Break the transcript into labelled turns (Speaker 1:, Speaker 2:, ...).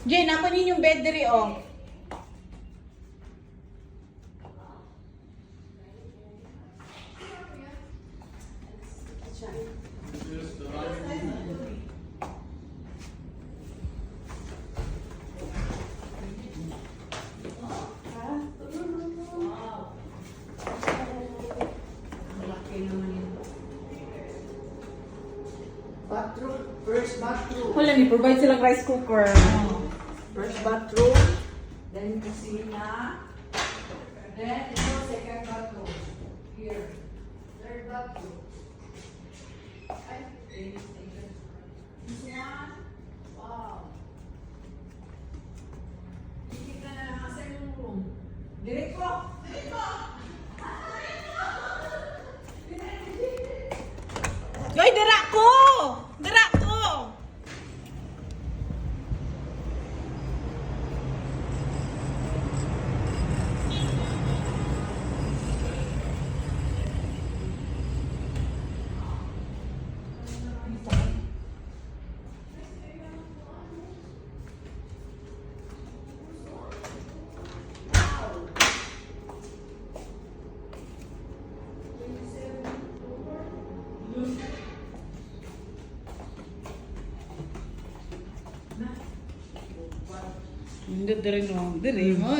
Speaker 1: Jen, ako ninyong bed diri oh.
Speaker 2: Bathroom, first bathroom.
Speaker 1: Wala ni provide silang rice cooker.
Speaker 2: First bathroom. Then kusina. Then ito second bathroom. Here. Third bathroom. Ay, this one. Wow. Kikita na lang sa yung room. Direko! Direko!
Speaker 1: Yoy, dira ko! Dira ko! Hindi, diri no. Diri mo,